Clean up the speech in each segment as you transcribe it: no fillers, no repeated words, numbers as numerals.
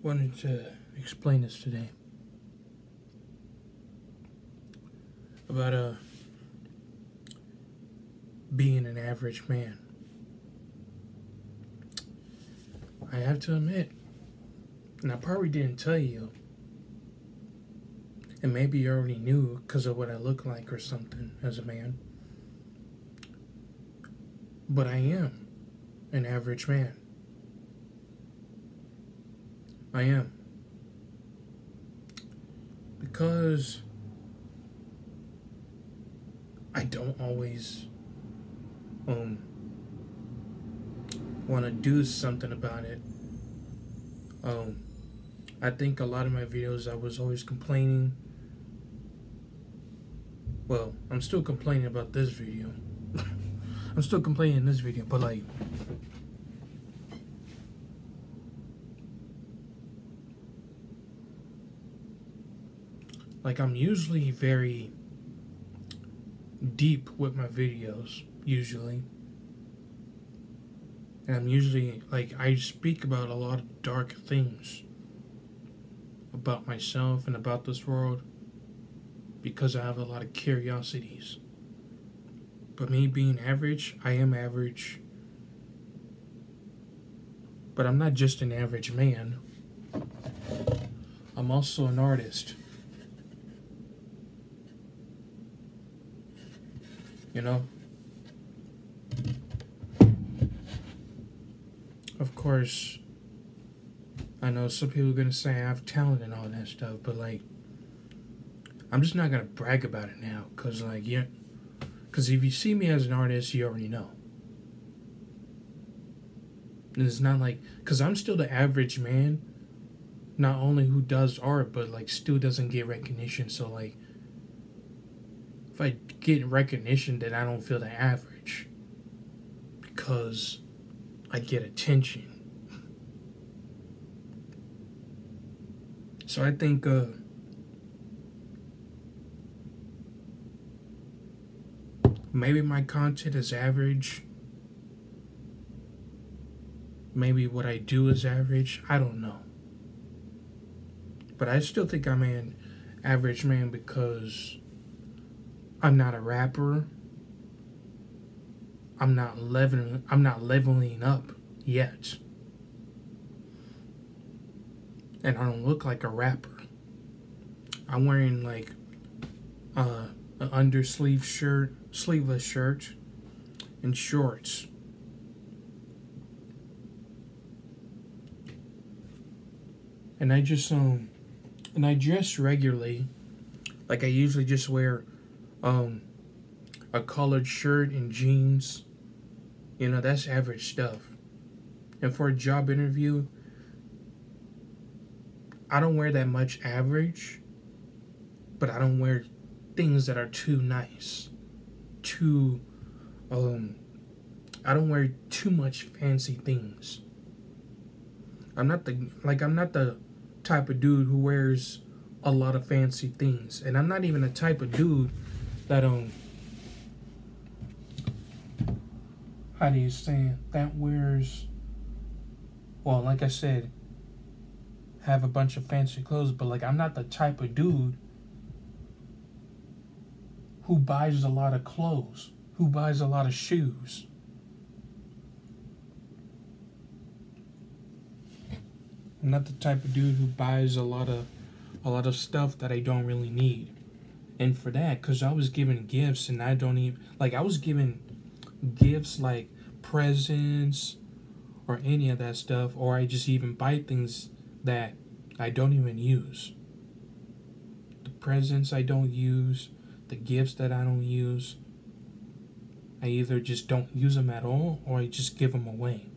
Wanted to explain this today about being an average man. I have to admit, and I probably didn't tell you, and maybe you already knew because of what I look like or something as a man, but I am an average man. I am. Because I don't always want to do something about it. I think a lot of my videos I was always complaining. Well, I'm still complaining about this video. I'm still complaining in this video, but like I'm usually very deep with my videos, usually. And I'm usually, I speak about a lot of dark things about myself and about this world because I have a lot of curiosities. But me being average, I am average. But I'm not just an average man. I'm also an artist. You know? Of course, I know some people are going to say I have talent and all that stuff, but I'm just not going to brag about it now, because because if you see me as an artist, you already know. And it's not because I'm still the average man, not only who does art, but still doesn't get recognition. So if I get recognition, then I don't feel the average, because I get attention. So I think maybe my content is average. Maybe what I do is average. I don't know. But I still think I'm an average man because I'm not a rapper. I'm not leveling up yet. And I don't look like a rapper. I'm wearing an undersleeve shirt, sleeveless shirt, and shorts. And I just and I dress regularly. I usually just wear a collared shirt and jeans. That's average stuff. And for a job interview, I don't wear that much average, but I don't wear things that are too nice. I don't wear too much fancy things. I'm not the type of dude who wears a lot of fancy things. And I'm not even the type of dude that how do you say it? That wears, well, like I said, have a bunch of fancy clothes, but I'm not the type of dude who buys a lot of clothes, who buys a lot of shoes. I'm not the type of dude who buys a lot of stuff that I don't really need. And for that, because I was given gifts and I don't even, I was given gifts like presents or any of that stuff, or I just even buy things that I don't even use. The presents I don't use, the gifts that I don't use, I either just don't use them at all or I just give them away.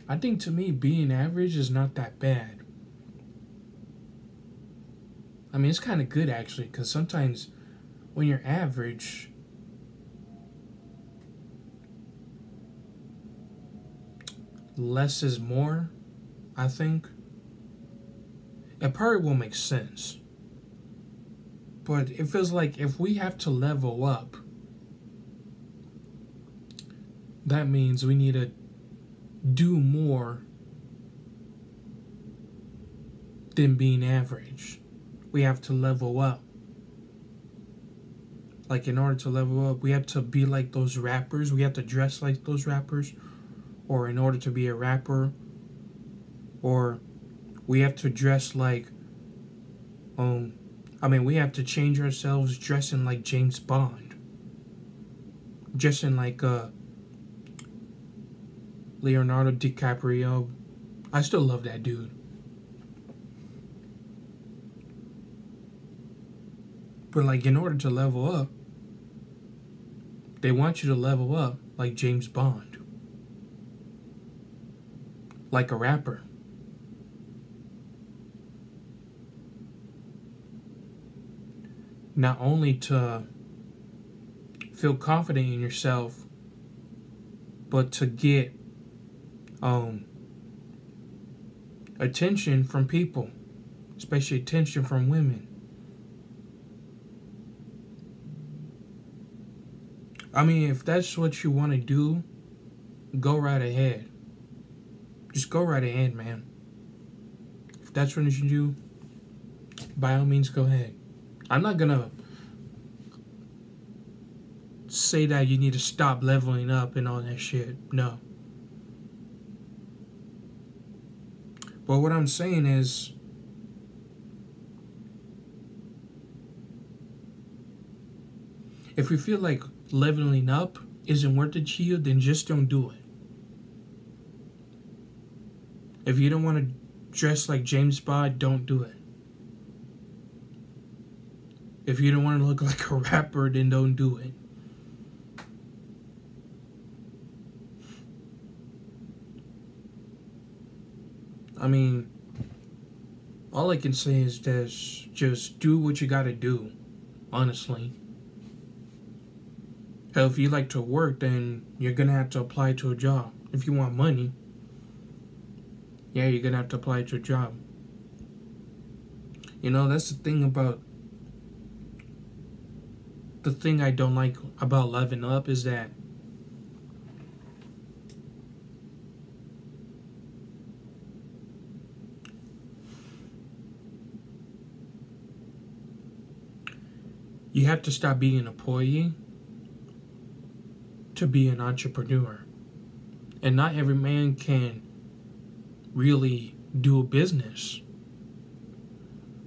I think to me, being average is not that bad. I mean, it's kind of good actually, because sometimes when you're average, less is more, I think. It probably will make sense. But it feels like if we have to level up, that means we need to do more than being average. We have to level up. Like, in order to level up, we have to be like those rappers. We have to dress like those rappers. Or in order to be a rapper. Or we have to dress like, we have to change ourselves dressing like James Bond. Dressing like, Leonardo DiCaprio. I still love that dude. But, like, in order to level up, they want you to level up like James Bond. Like a rapper. Not only to feel confident in yourself, but to get attention from people, especially attention from women. I mean, if that's what you want to do, go right ahead. Just go right ahead, man. If that's what you do, by all means, go ahead. I'm not gonna say that you need to stop leveling up and all that shit. No. But what I'm saying is, if you feel like leveling up isn't worth it to you, then just don't do it. If you don't want to dress like James Bond, don't do it. If you don't want to look like a rapper, then don't do it. I mean, all I can say is just do what you gotta do, honestly. Hell, if you like to work, then you're gonna have to apply to a job. If you want money, yeah, you're gonna have to apply to a job. You know, that's the thing about... The thing I don't like about leveling up is that you have to stop being an employee to be an entrepreneur. And not every man can really do a business.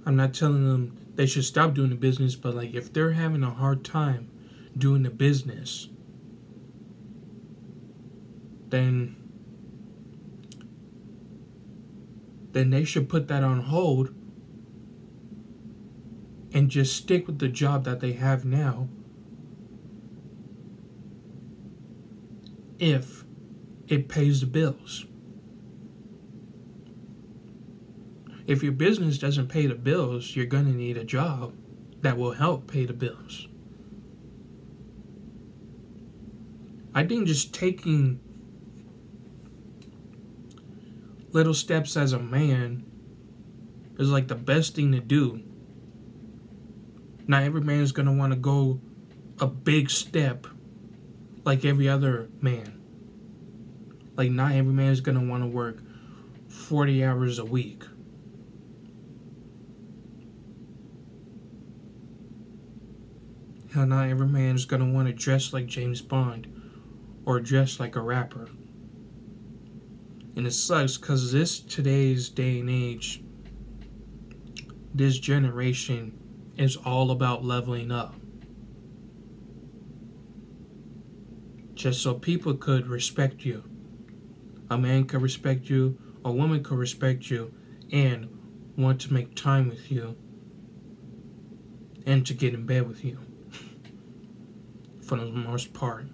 I'm not telling them they should stop doing the business, but like, if they're having a hard time doing the business, then they should put that on hold and just stick with the job that they have now, if it pays the bills. If your business doesn't pay the bills, you're going to need a job that will help pay the bills. I think just taking little steps as a man is like the best thing to do. Not every man is going to want to go a big step like every other man. Like, not every man is going to want to work 40 hours a week. Hell, not every man is going to want to dress like James Bond or dress like a rapper. And it sucks because today's day and age, this generation is all about leveling up. Just so people could respect you. A man could respect you, a woman could respect you, and want to make time with you, and to get in bed with you. For the most part.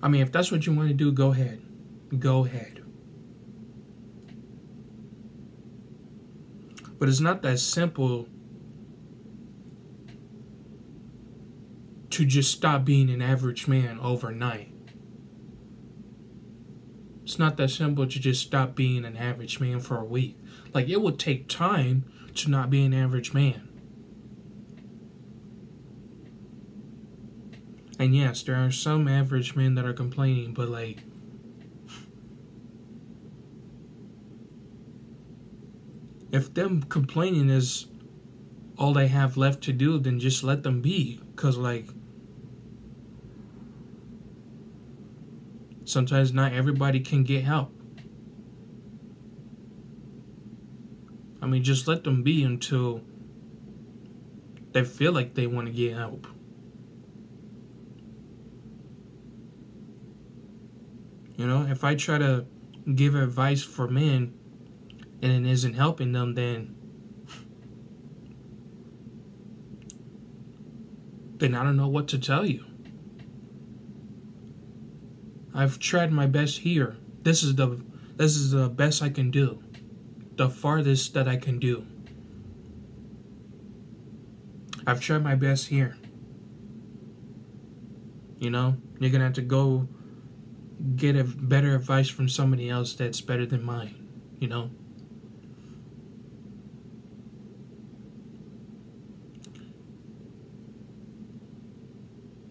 I mean, if that's what you want to do, go ahead. Go ahead. But it's not that simple to just stop being an average man overnight. It's not that simple to just stop being an average man for a week. Like, it would take time to not be an average man. And yes, there are some average men that are complaining, but like, if them complaining is all they have left to do, then just let them be. Because like, sometimes not everybody can get help. I mean, just let them be until they feel like they want to get help. You know, if I try to give advice for men and it isn't helping them, then I don't know what to tell you. I've tried my best here. This is the best I can do. The farthest that I can do. I've tried my best here. You know, you're gonna have to go get a better advice from somebody else that's better than mine. You know.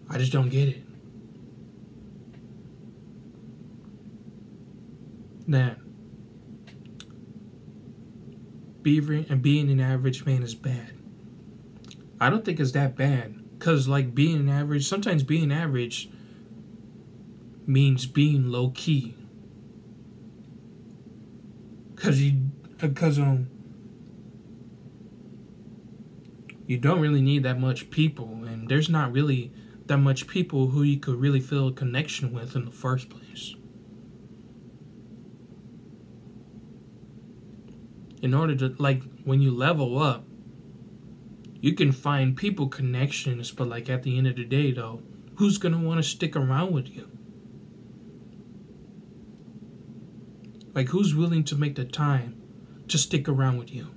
I just don't get it. That being an average man is bad. I don't think it's that bad. Because, like, being an average, sometimes being average means being low key. Because you don't really need that much people, and there's not really that much people who you could really feel a connection with in the first place. In order to, like, when you level up, you can find people connections, but like at the end of the day though, who's gonna want to stick around with you? Like, who's willing to make the time to stick around with you?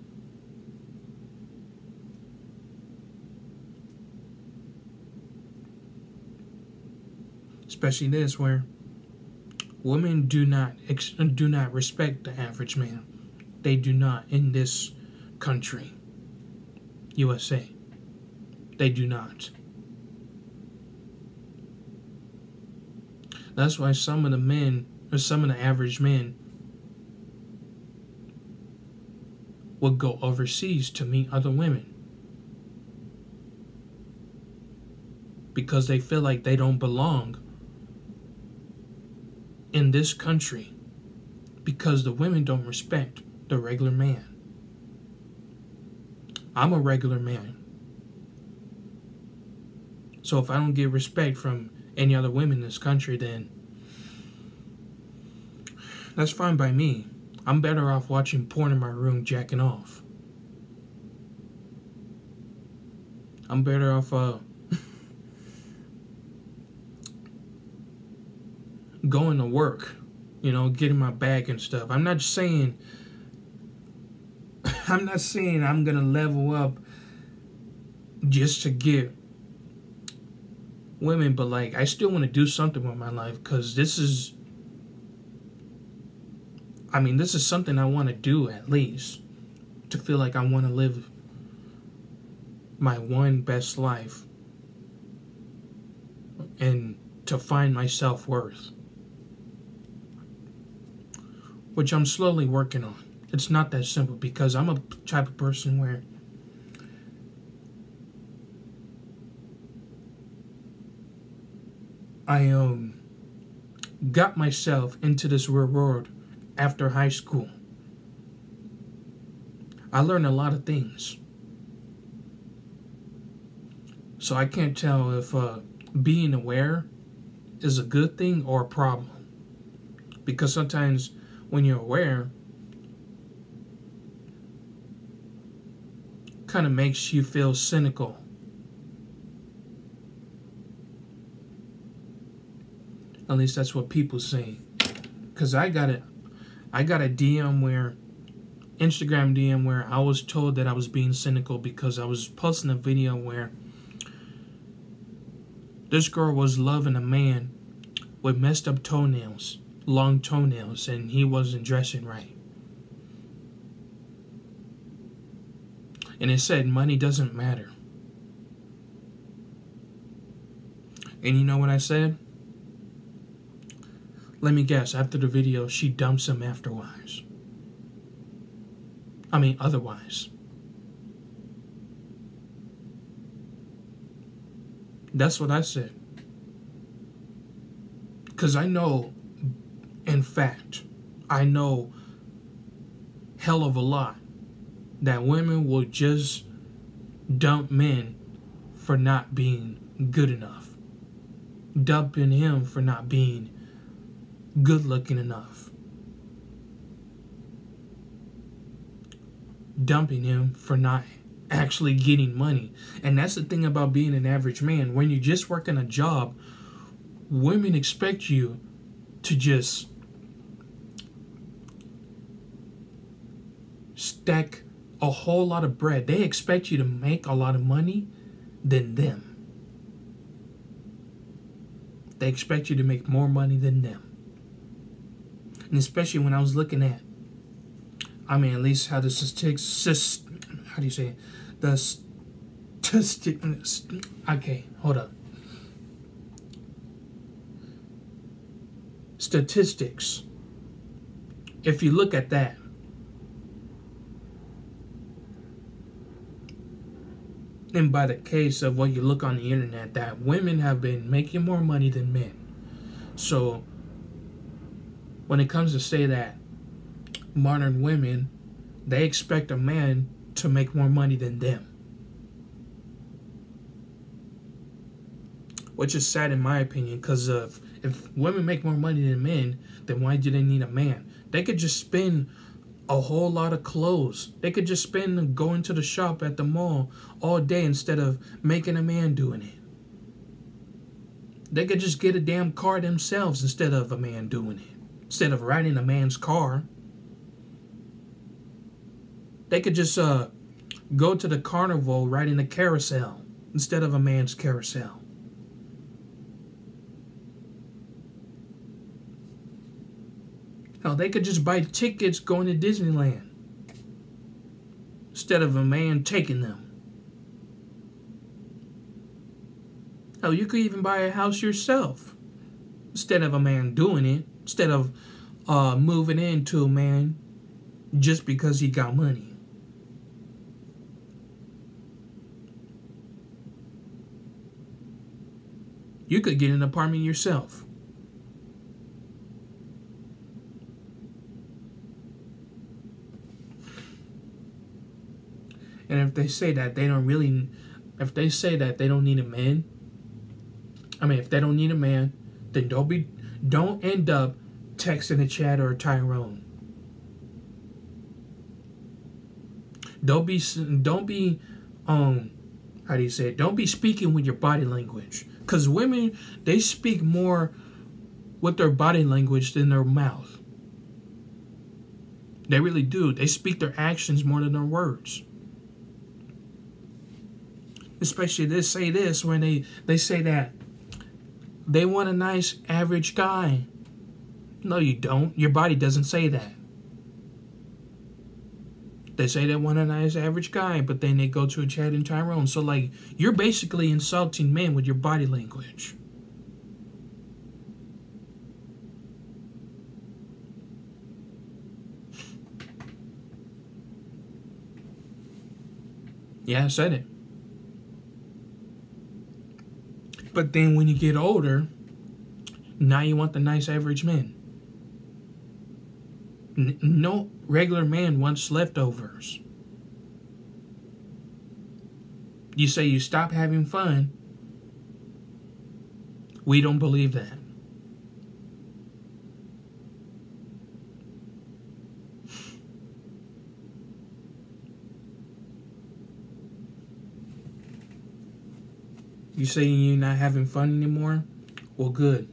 Especially this, where women do not respect the average man. They do not in this country, USA. They do not. That's why some of the men, or some of the average men, would go overseas to meet other women. Because they feel like they don't belong in this country. Because the women don't respect the regular man. I'm a regular man. So if I don't get respect from any other women in this country, then that's fine by me. I'm better off watching porn in my room jacking off. I'm better off going to work, you know, getting my bag and stuff. I'm not saying I'm gonna level up just to get women, but like, I still want to do something with my life, because this is something I want to do, at least to feel like I want to live my one best life and to find my self-worth, which I'm slowly working on. It's not that simple, because I'm a type of person where I got myself into this world after high school. I learned a lot of things. So I can't tell if being aware is a good thing or a problem. Because sometimes when you're aware, kind of makes you feel cynical. At least that's what people say. Because I got a DM where, Instagram DM, where I was told that I was being cynical because I was posting a video where this girl was loving a man with messed up toenails, long toenails, and he wasn't dressing right. And it said money doesn't matter. And you know what I said? Let me guess, after the video, she dumps him afterwards. Otherwise. That's what I said. Because I know, in fact, I know hell of a lot that women will just dump men for not being good enough. Dumping him for not being good looking enough. Dumping him for not actually getting money. And that's the thing about being an average man. When you're just working a job, women expect you to just stack a whole lot of bread. They expect you to make a lot of money than them. They expect you to make more money than them. And especially when I was looking at, at least how the statistics, how do you say it? The statistics, okay, hold up. Statistics. If you look at that, and by the case of what you look on the internet, that women have been making more money than men. So when it comes to say that modern women, they expect a man to make more money than them. Which is sad in my opinion, because if women make more money than men, then why do they need a man? They could just spend a whole lot of clothes. They could just spend going to the shop at the mall all day instead of making a man doing it. They could just get a damn car themselves instead of a man doing it. Instead of riding a man's car. They could just go to the carnival riding a carousel instead of a man's carousel. Hell, they could just buy tickets going to Disneyland instead of a man taking them. Hell, you could even buy a house yourself instead of a man doing it. Instead of moving into a man just because he got money. You could get an apartment yourself. And if they say that they don't really, if they say that they don't need a man, if they don't need a man, then don't end up texting a Chad or a Tyrone. Don't be how do you say it? Don't be speaking with your body language. Because women, they speak more with their body language than their mouth. They really do. They speak their actions more than their words. Especially they say this when they say that they want a nice average guy. No, you don't. Your body doesn't say that. They say they want a nice average guy, but then they go to a Chad and Tyrone. So, like, you're basically insulting men with your body language. Yeah, I said it. But then when you get older, now you want the nice average men. No regular man wants leftovers. You say you stop having fun. We don't believe that. You say you're not having fun anymore? Well, good.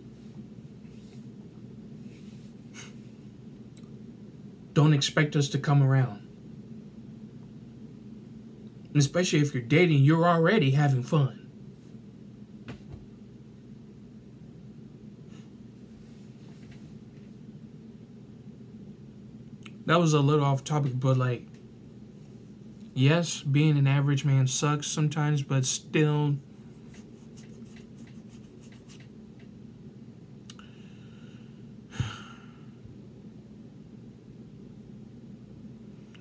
Don't expect us to come around. And especially if you're dating, you're already having fun. That was a little off topic, but like, yes, being an average man sucks sometimes, but still,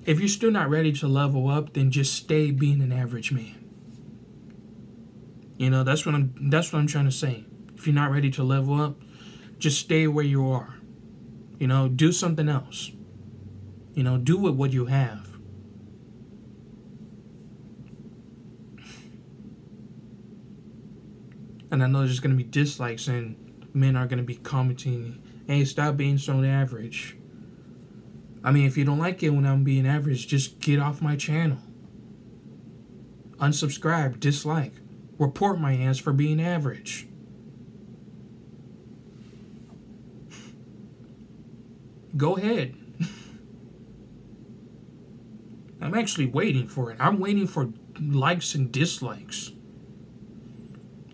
If you're still not ready to level up, then just stay being an average man. You know, that's what I'm trying to say. If you're not ready to level up, just stay where you are. You know, do something else. You know, do with what you have. And I know there's going to be dislikes and men are going to be commenting, hey, stop being so average. I mean, if you don't like it when I'm being average, just get off my channel. Unsubscribe, dislike, report my ass for being average. Go ahead. I'm actually waiting for it. I'm waiting for likes and dislikes.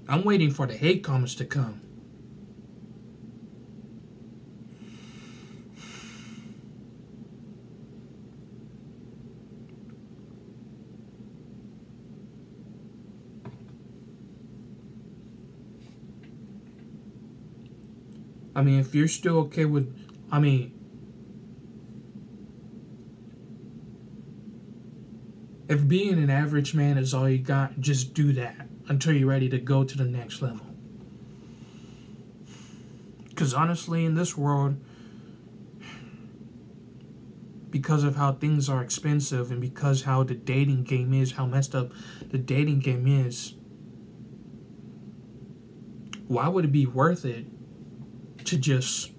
I'm waiting for the hate comments to come. I mean, if you're still okay with, if being an average man is all you got, just do that until you're ready to go to the next level. Because honestly, in this world, because of how things are expensive and because how the dating game is, how messed up the dating game is, why would it be worth it to just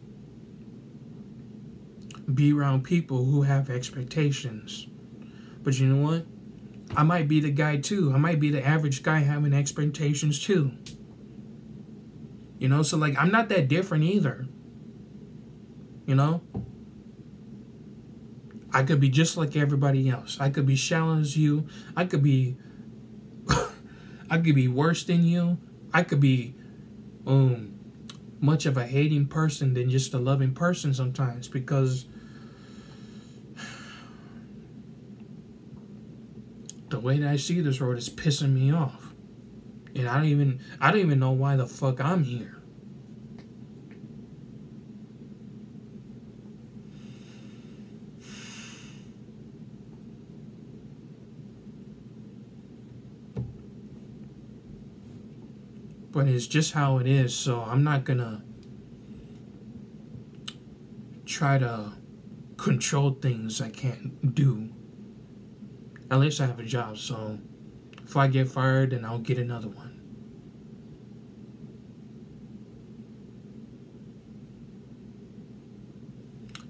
be around people who have expectations? But you know what? I might be the guy too. I might be the average guy having expectations too. You know, so like I'm not that different either. You know? I could be just like everybody else. I could be shallow as you. I could be worse than you. I could be much of a hating person than just a loving person sometimes, because the way that I see this world is pissing me off. And I don't even know why the fuck I'm here. But it's just how it is, so I'm not gonna try to control things I can't do. At least I have a job, so if I get fired, then I'll get another one.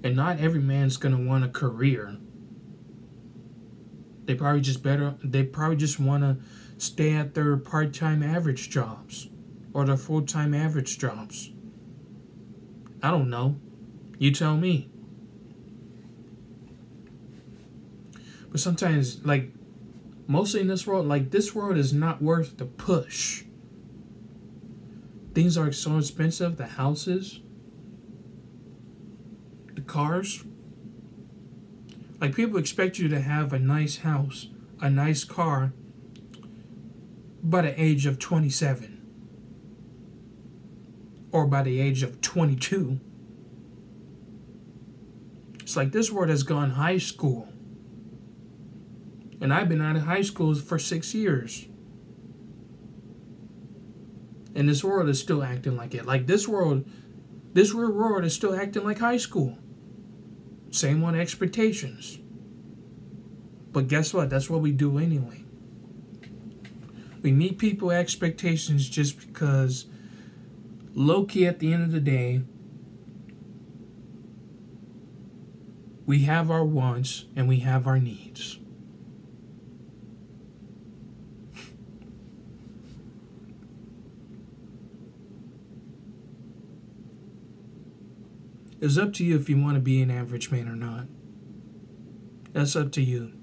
And not every man's gonna want a career. They probably just want to stay at their part-time average jobs or their full-time average jobs. I don't know. You tell me. But sometimes, like, mostly in this world, like, this world is not worth the push. Things are so expensive. The houses, the cars. Like, people expect you to have a nice house, a nice car, by the age of 27. Or by the age of 22. It's like this world has gone high school. And I've been out of high school for 6 years. And this world is still acting like it. Like this real world is still acting like high school. Same on expectations. But guess what? That's what we do anyway. We meet people expectations just because low-key at the end of the day, we have our wants and we have our needs. It's up to you if you want to be an average man or not. That's up to you.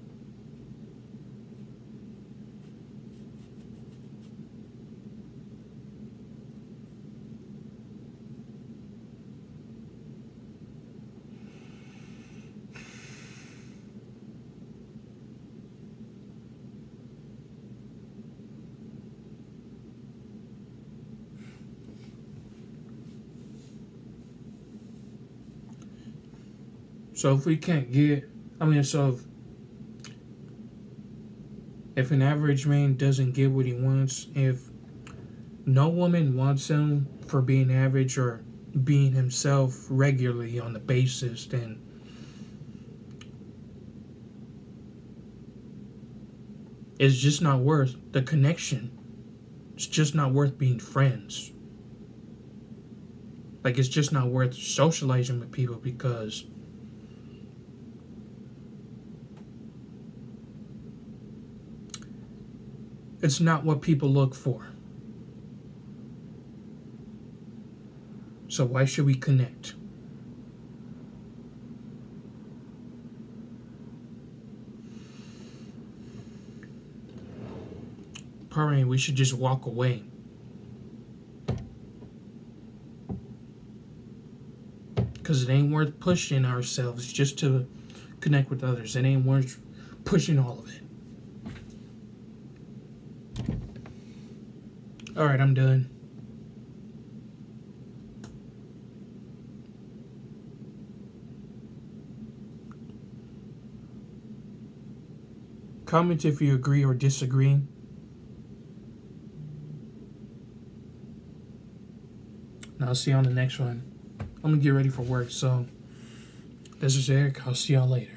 So if we can't get, so If an average man doesn't get what he wants, if no woman wants him for being average or being himself regularly on the basis, then it's just not worth the connection. It's just not worth being friends. Like, it's just not worth socializing with people because it's not what people look for. So why should we connect? Probably we should just walk away. Because it ain't worth pushing ourselves just to connect with others. It ain't worth pushing all of it. Alright, I'm done. Comment if you agree or disagree. And I'll see you on the next one. I'm going to get ready for work, so this is Eric. I'll see y'all later.